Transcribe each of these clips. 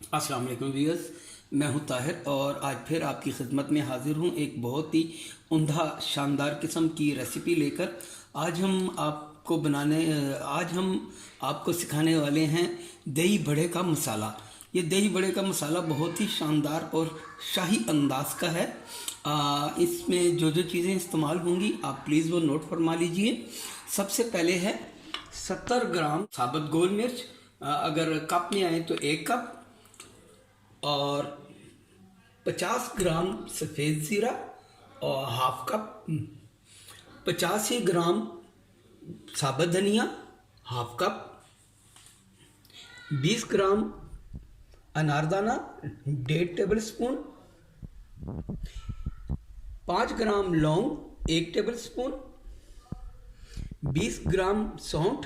अस्सलाम वालेकुम व्यूअर्स, मैं हूं ताहिर और आज फिर आपकी खिदमत में हाजिर हूं एक बहुत ही उम्दा शानदार किस्म की रेसिपी लेकर। आज हम आपको सिखाने वाले हैं दही बड़े का मसाला। ये दही बड़े का मसाला बहुत ही शानदार और शाही अंदाज का है। इसमें जो जो चीज़ें इस्तेमाल होंगी आप प्लीज़ वो नोट फरमा लीजिए। सबसे पहले है 70 ग्राम साबुत गोल मिर्च, अगर कप में आए तो 1 कप, और 50 ग्राम सफ़ेद ज़ीरा और हाफ कप, 85 ग्राम साबुत धनिया हाफ कप, 20 ग्राम अनारदाना 1.5 टेबल स्पून, 5 ग्राम लौंग 1 टेबल स्पून, 20 ग्राम सौंठ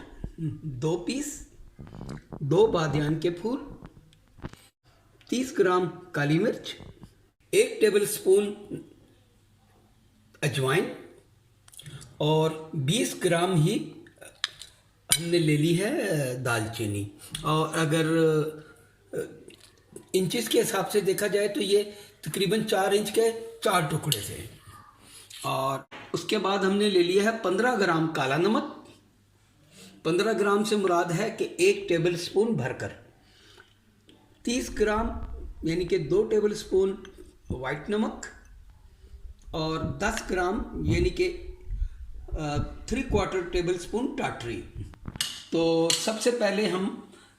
2 पीस, 2 बादियान के फूल, 30 ग्राम काली मिर्च, 1 टेबल स्पून अजवाइन और 20 ग्राम ही हमने ले ली है दालचीनी। और अगर इंचेस के हिसाब से देखा जाए तो ये तकरीबन 4 इंच के 4 टुकड़े थे। और उसके बाद हमने ले लिया है 15 ग्राम काला नमक। 15 ग्राम से मुराद है कि 1 टेबल स्पून भरकर, 30 ग्राम यानी कि 2 टेबल स्पून वाइट नमक और 10 ग्राम यानी कि 3/4 टेबल स्पून टाटरी। तो सबसे पहले हम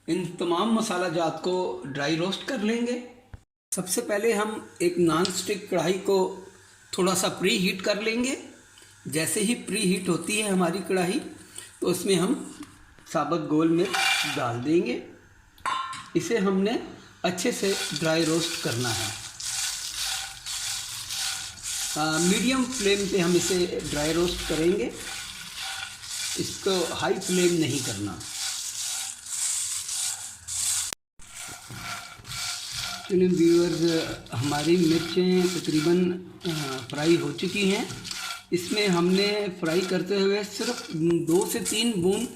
इन तमाम मसाला जात को ड्राई रोस्ट कर लेंगे। सबसे पहले हम एक नॉन स्टिक कढ़ाई को थोड़ा सा प्री हीट कर लेंगे। जैसे ही प्री हीट होती है हमारी कढ़ाई तो उसमें हम साबुत गोल मिर्च डाल देंगे। इसे हमने अच्छे से ड्राई रोस्ट करना है। मीडियम फ्लेम पे हम इसे ड्राई रोस्ट करेंगे, इसको हाई फ्लेम नहीं करना। चलिए व्यूअर्स, हमारी मिर्चें तकरीबन फ्राई हो चुकी हैं। इसमें हमने फ्राई करते हुए सिर्फ 2 से 3 बूंद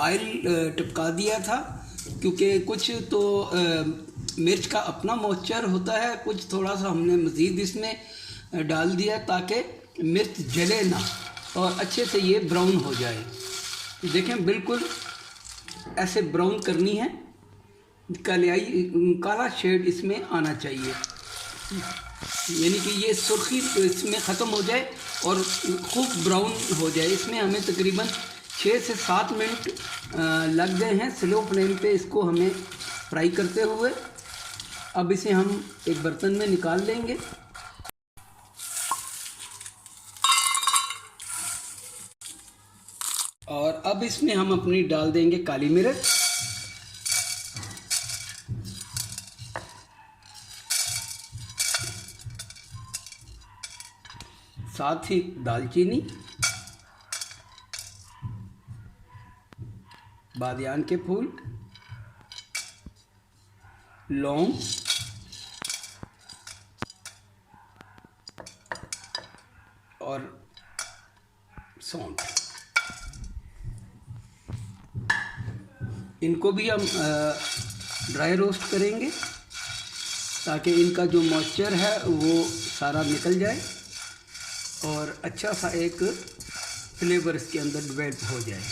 ऑयल टपका दिया था, क्योंकि कुछ तो मिर्च का अपना मॉइस्चर होता है, कुछ थोड़ा सा हमने मज़ीद इसमें डाल दिया ताकि मिर्च जले ना और अच्छे से ये ब्राउन हो जाए। देखें, बिल्कुल ऐसे ब्राउन करनी है, काला शेड इसमें आना चाहिए, यानी कि ये सुर्खी इसमें ख़त्म हो जाए और खूब ब्राउन हो जाए। इसमें हमें तकरीबन 6 से 7 मिनट लग गए हैं स्लो फ्लेम पे इसको हमें फ्राई करते हुए। अब इसे हम एक बर्तन में निकाल लेंगे। और अब इसमें हम अपनी डाल देंगे काली मिर्च, साथ ही दालचीनी, बादियान के फूल, लौंग और सौंठ। इनको भी हम ड्राई रोस्ट करेंगे ताकि इनका जो मॉइस्चर है वो सारा निकल जाए और अच्छा सा एक फ्लेवर इसके अंदर डेवलप हो जाए।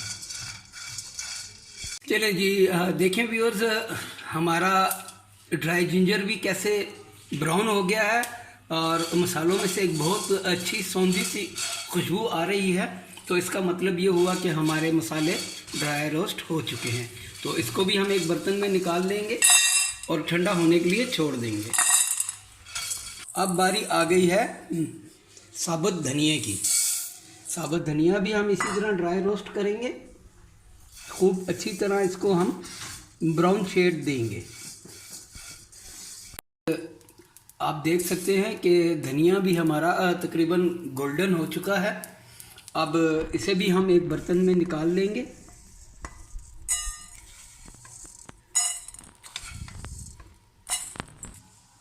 चलें जी, देखें व्यूअर्स, हमारा ड्राई जिंजर भी कैसे ब्राउन हो गया है और मसालों में से एक बहुत अच्छी सौंधी सी खुशबू आ रही है। तो इसका मतलब ये हुआ कि हमारे मसाले ड्राई रोस्ट हो चुके हैं। तो इसको भी हम एक बर्तन में निकाल देंगे और ठंडा होने के लिए छोड़ देंगे। अब बारी आ गई है साबुत धनिए की। साबुत धनिया भी हम इसी तरह ड्राई रोस्ट करेंगे, खूब अच्छी तरह इसको हम ब्राउन शेड देंगे। आप देख सकते हैं कि धनिया भी हमारा तकरीबन गोल्डन हो चुका है। अब इसे भी हम एक बर्तन में निकाल लेंगे।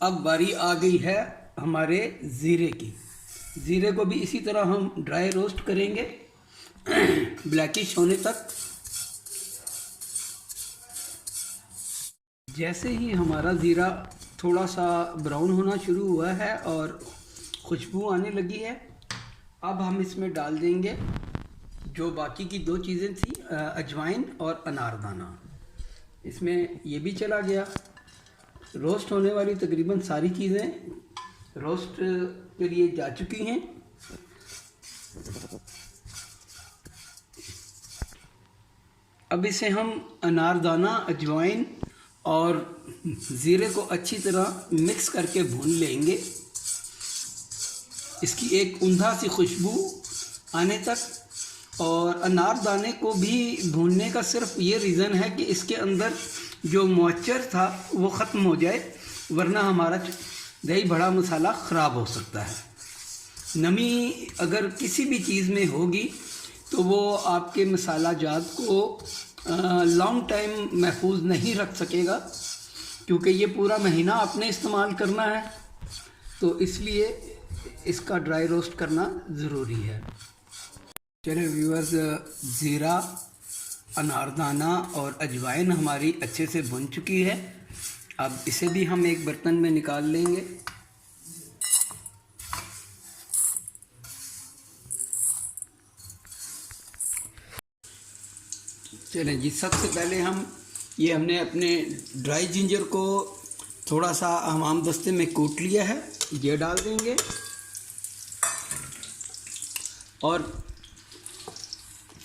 अब बारी आ गई है हमारे ज़ीरे की। ज़ीरे को भी इसी तरह हम ड्राई रोस्ट करेंगे ब्लैकिश होने तक। जैसे ही हमारा ज़ीरा थोड़ा सा ब्राउन होना शुरू हुआ है और खुशबू आने लगी है, अब हम इसमें डाल देंगे जो बाकी की दो चीज़ें थी, अजवाइन और अनारदाना। इसमें ये भी चला गया। रोस्ट होने वाली तकरीबन सारी चीज़ें रोस्ट के लिए जा चुकी हैं। अब इसे हम अनारदाना, अजवाइन और ज़ीरे को अच्छी तरह मिक्स करके भून लेंगे, इसकी एक उम्दा सी खुशबू आने तक। और अनारदाने को भी भूनने का सिर्फ ये रीज़न है कि इसके अंदर जो मॉइस्चर था वो ख़त्म हो जाए, वरना हमारा दही बड़ा मसाला ख़राब हो सकता है। नमी अगर किसी भी चीज़ में होगी तो वो आपके मसाला जात को लॉन्ग टाइम महफूज नहीं रख सकेगा, क्योंकि ये पूरा महीना आपने इस्तेमाल करना है, तो इसलिए इसका ड्राई रोस्ट करना ज़रूरी है। चलिए व्यूअर्स, ज़ीरा, अनारदाना और अजवाइन हमारी अच्छे से भुन चुकी है। अब इसे भी हम एक बर्तन में निकाल लेंगे। चलें जी, सबसे पहले हमने अपने ड्राई जिंजर को थोड़ा सा हमाम दस्ते में कूट लिया है, ये डाल देंगे। और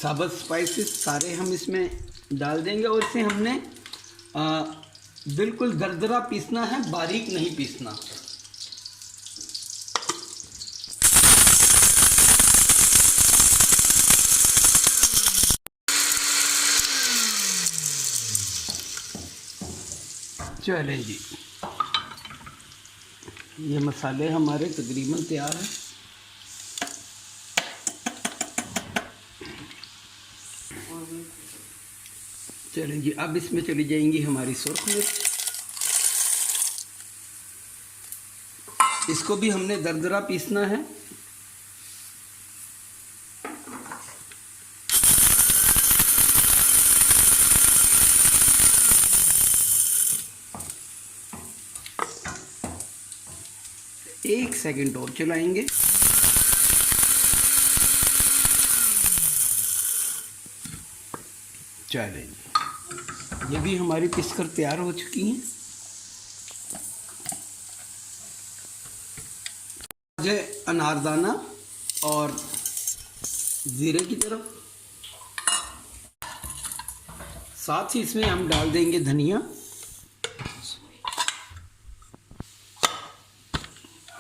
साबुत स्पाइसेस सारे हम इसमें डाल देंगे और इसे हमने बिल्कुल दरदरा पीसना है, बारीक नहीं पीसना। चलें जी, ये मसाले हमारे तकरीबन तैयार हैं। चलें जी, अब इसमें चली जाएंगी हमारी सुर्ख मिर्च। इसको भी हमने दरदरा पीसना है। एक सेकंड और चलाएंगे। चलें, ये भी हमारी पिसकर तैयार हो चुकी हैं। अनारदाना और ज़ीरे की तरफ, साथ ही इसमें हम डाल देंगे धनिया।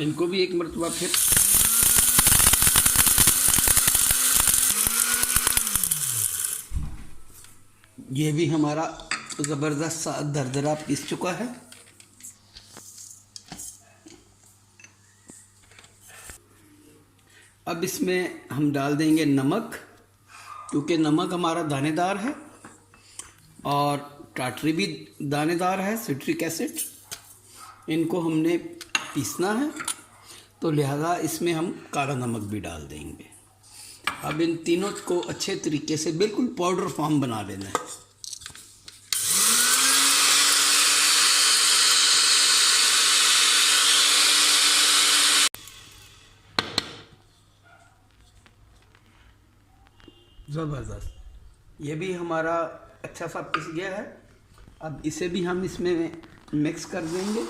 इनको भी एक मरतबा फिर ये भी हमारा ज़बरदस्त सा दरदरा पीस चुका है। अब इसमें हम डाल देंगे नमक, क्योंकि नमक हमारा दानेदार है और टाटरी भी दानेदार है, सिट्रिक एसिड। इनको हमने पीसना है, तो लिहाजा इसमें हम काला नमक भी डाल देंगे। अब इन तीनों को अच्छे तरीके से बिल्कुल पाउडर फॉर्म बना लेना है। ज़बरदस्त, ये भी हमारा अच्छा सा पिस गया है। अब इसे भी हम इसमें मिक्स कर देंगे।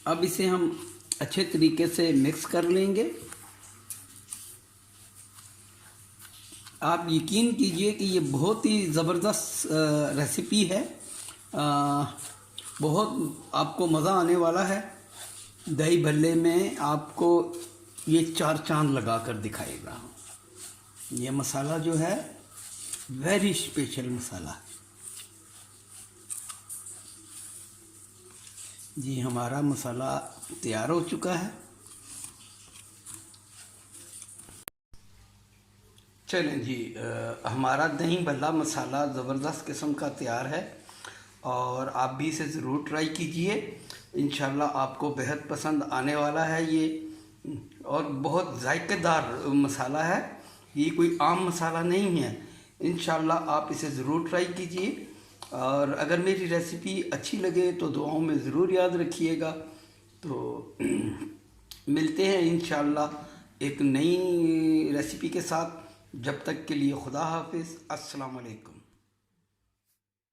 अब इसे हम अच्छे तरीके से मिक्स कर लेंगे। आप यकीन कीजिए कि ये बहुत ही ज़बरदस्त रेसिपी है, बहुत आपको मज़ा आने वाला है। दही भल्ले में आपको ये चार चांद लगा कर दिखाएगा। ये मसाला जो है वेरी स्पेशल मसाला है जी। हमारा मसाला तैयार हो चुका है। चलें जी, हमारा दही भल्ला मसाला ज़बरदस्त किस्म का तैयार है और आप भी इसे ज़रूर ट्राई कीजिए। इंशाल्लाह आपको बेहद पसंद आने वाला है ये, और बहुत जायकेदार मसाला है ये कोई आम मसाला नहीं है। इंशाल्लाह आप इसे ज़रूर ट्राई कीजिए, और अगर मेरी रेसिपी अच्छी लगे तो दुआओं में ज़रूर याद रखिएगा। तो मिलते हैं इंशाल्लाह एक नई रेसिपी के साथ। जब तक के लिए खुदा हाफिज़, अस्सलाम वालेकुम।